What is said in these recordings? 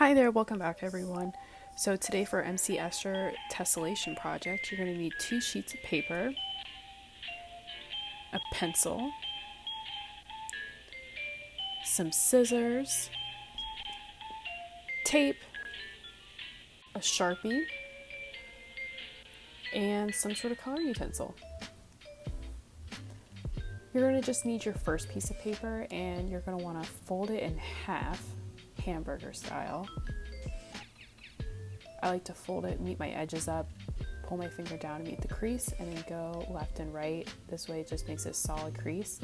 Hi there, welcome back everyone. So today for MC Escher Tesselation project, you're going to need 2 sheets of paper, a pencil, some scissors, tape, a Sharpie, and some sort of coloring utensil. You're going to just need your first piece of paper and you're going to want to fold it in half, hamburger style. I like to fold it, meet my edges up, pull my finger down to meet the crease, and then go left and right. This way it just makes a solid crease.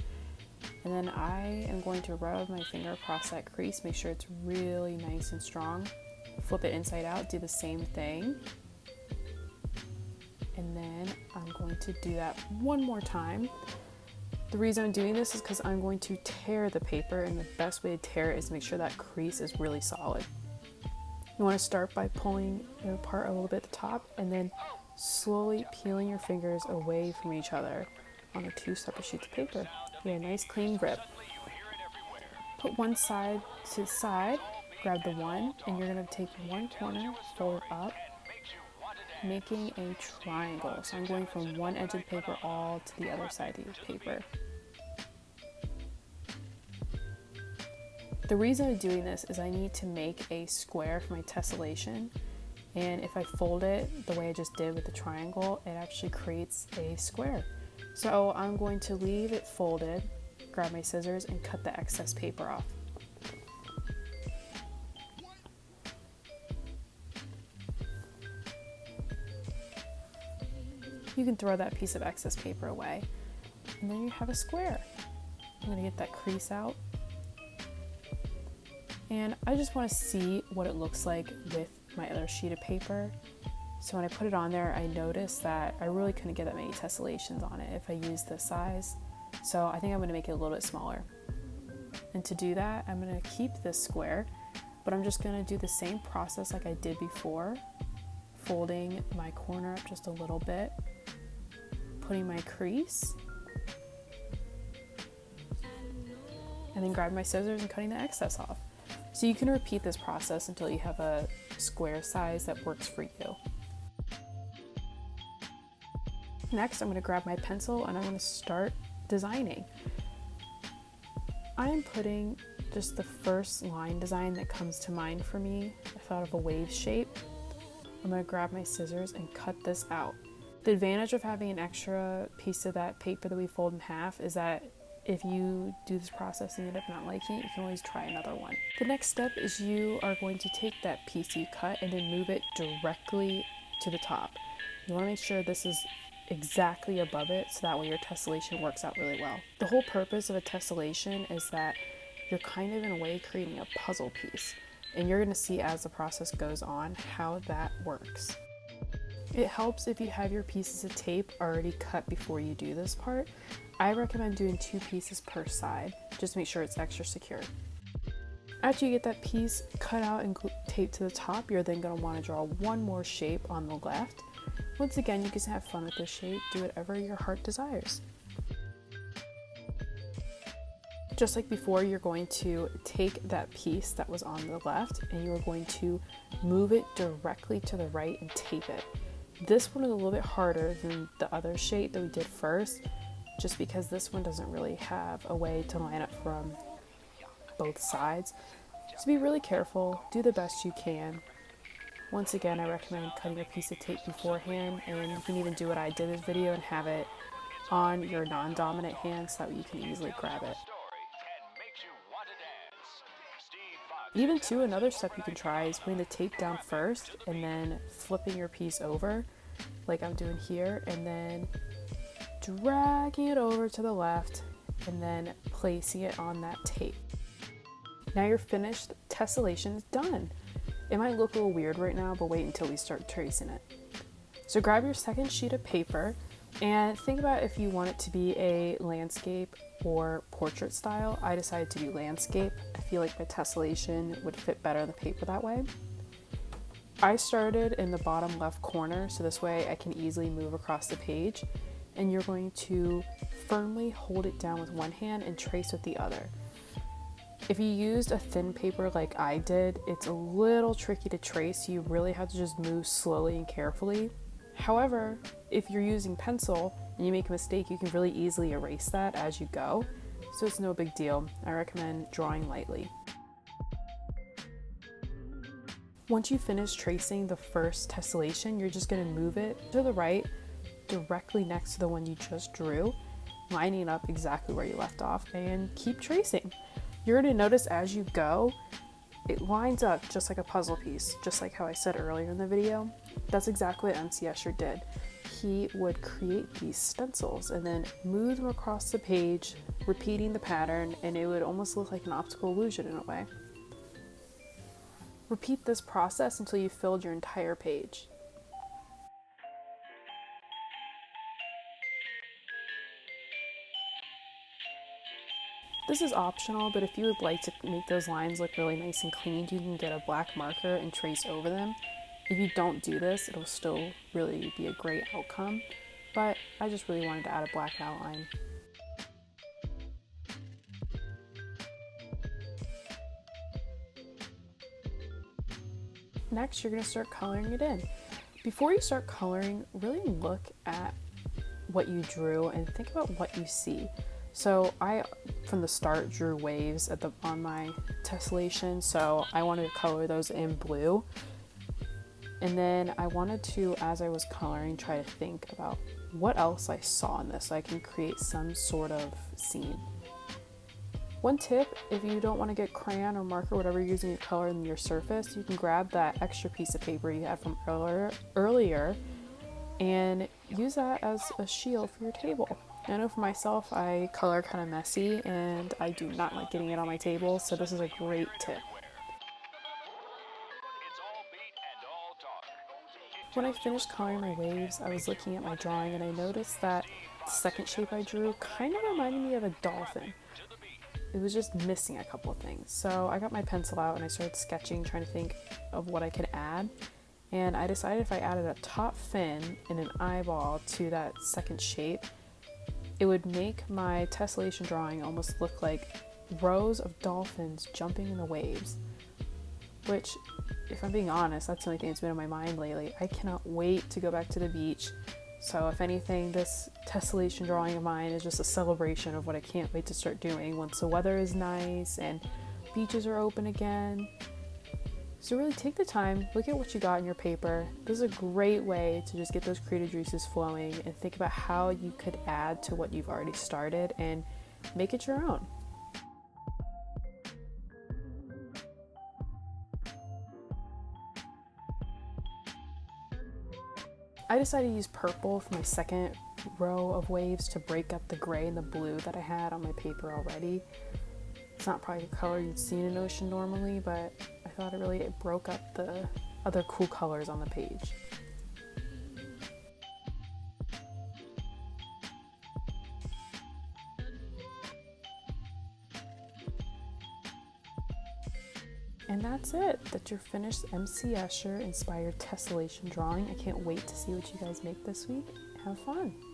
And then I am going to rub my finger across that crease, make sure it's really nice and strong. Flip it inside out, do the same thing. And then I'm going to do that one more time. The reason I'm doing this is because I'm going to tear the paper, and the best way to tear it is to make sure that crease is really solid. You want to start by pulling it apart a little bit at the top and then slowly peeling your fingers away from each other on the 2 separate sheets of paper. Get a nice clean grip. Put one side to the side, grab the one, and you're going to take one corner, fold it up, making a triangle. So I'm going from one edge of the paper all to the other side of the paper. The reason I'm doing this is I need to make a square for my tessellation, and if I fold it the way I just did with the triangle, it actually creates a square. So I'm going to leave it folded, grab my scissors, and cut the excess paper off. You can throw that piece of excess paper away, and then you have a square. I'm going to get that crease out. And I just want to see what it looks like with my other sheet of paper. So when I put it on there, I noticed that I really couldn't get that many tessellations on it if I used this size. So I think I'm going to make it a little bit smaller. And to do that, I'm going to keep this square, but I'm just going to do the same process like I did before, folding my corner up just a little bit, putting my crease, and then grabbing my scissors and cutting the excess off. So you can repeat this process until you have a square size that works for you. Next, I'm going to grab my pencil and I'm going to start designing. I am putting just the first line design that comes to mind for me. I thought of a wave shape. I'm going to grab my scissors and cut this out. The advantage of having an extra piece of that paper that we fold in half is that if you do this process and you end up not liking it, you can always try another one. The next step is you are going to take that piece you cut and then move it directly to the top. You want to make sure this is exactly above it so that way your tessellation works out really well. The whole purpose of a tessellation is that you're kind of in a way creating a puzzle piece, and you're going to see as the process goes on how that works. It helps if you have your pieces of tape already cut before you do this part. I recommend doing 2 pieces per side, just to make sure it's extra secure. After you get that piece cut out and taped to the top, you're then going to want to draw one more shape on the left. Once again, you can have fun with this shape, do whatever your heart desires. Just like before, you're going to take that piece that was on the left and you're going to move it directly to the right and tape it. This one is a little bit harder than the other shape that we did first, just because this one doesn't really have a way to line up from both sides. So be really careful, do the best you can. Once again, I recommend cutting a piece of tape beforehand, and you can even do what I did in this video and have it on your non-dominant hand so that you can easily grab it. Even too, another step you can try is putting the tape down first and then flipping your piece over like I'm doing here, and then dragging it over to the left and then placing it on that tape. Now your finished tessellation is done. It might look a little weird right now, but wait until we start tracing it. So grab your second sheet of paper and think about if you want it to be a landscape or portrait style. I decided to do landscape. I feel like my tessellation would fit better on the paper that way. I started in the bottom left corner, so this way I can easily move across the page, and you're going to firmly hold it down with one hand and trace with the other. If you used a thin paper like I did, it's a little tricky to trace. You really have to just move slowly and carefully. However, if you're using pencil and you make a mistake, you can really easily erase that as you go. So it's no big deal. I recommend drawing lightly. Once you finish tracing the first tessellation, you're just going to move it to the right, directly next to the one you just drew, lining up exactly where you left off, and keep tracing. You're going to notice as you go, it lines up just like a puzzle piece, just like how I said earlier in the video. That's exactly what MC Escher did. He would create these stencils and then move them across the page, repeating the pattern, and it would almost look like an optical illusion in a way. Repeat this process until you filled your entire page. This is optional, but if you would like to make those lines look really nice and clean, you can get a black marker and trace over them. If you don't do this, it'll still really be a great outcome, but I just really wanted to add a black outline. Next, you're going to start coloring it in. Before you start coloring, really look at what you drew and think about what you see. So I, from the start, drew waves on my tessellation, so I wanted to color those in blue. And then I wanted to, as I was coloring, try to think about what else I saw in this so I can create some sort of scene. One tip, if you don't want to get crayon or marker, whatever you're using to color in your surface, you can grab that extra piece of paper you had from earlier and use that as a shield for your table. I know for myself, I color kind of messy and I do not like getting it on my table, so this is a great tip. When I finished coloring my waves, I was looking at my drawing and I noticed that the second shape I drew kind of reminded me of a dolphin. It was just missing a couple of things. So I got my pencil out and I started sketching, trying to think of what I could add. And I decided if I added a top fin and an eyeball to that second shape, it would make my tessellation drawing almost look like rows of dolphins jumping in the waves. Which, if I'm being honest, that's the only thing that's been in my mind lately. I cannot wait to go back to the beach. So if anything, this tessellation drawing of mine is just a celebration of what I can't wait to start doing once the weather is nice and beaches are open again. So really take the time, look at what you got in your paper. This is a great way to just get those creative juices flowing and think about how you could add to what you've already started and make it your own. I decided to use purple for my second row of waves to break up the gray and the blue that I had on my paper already. It's not probably a color you'd see in an ocean normally, but I thought it broke up the other cool colors on the page. And that's it. That's your finished MC Escher inspired tessellation drawing. I can't wait to see what you guys make this week. Have fun.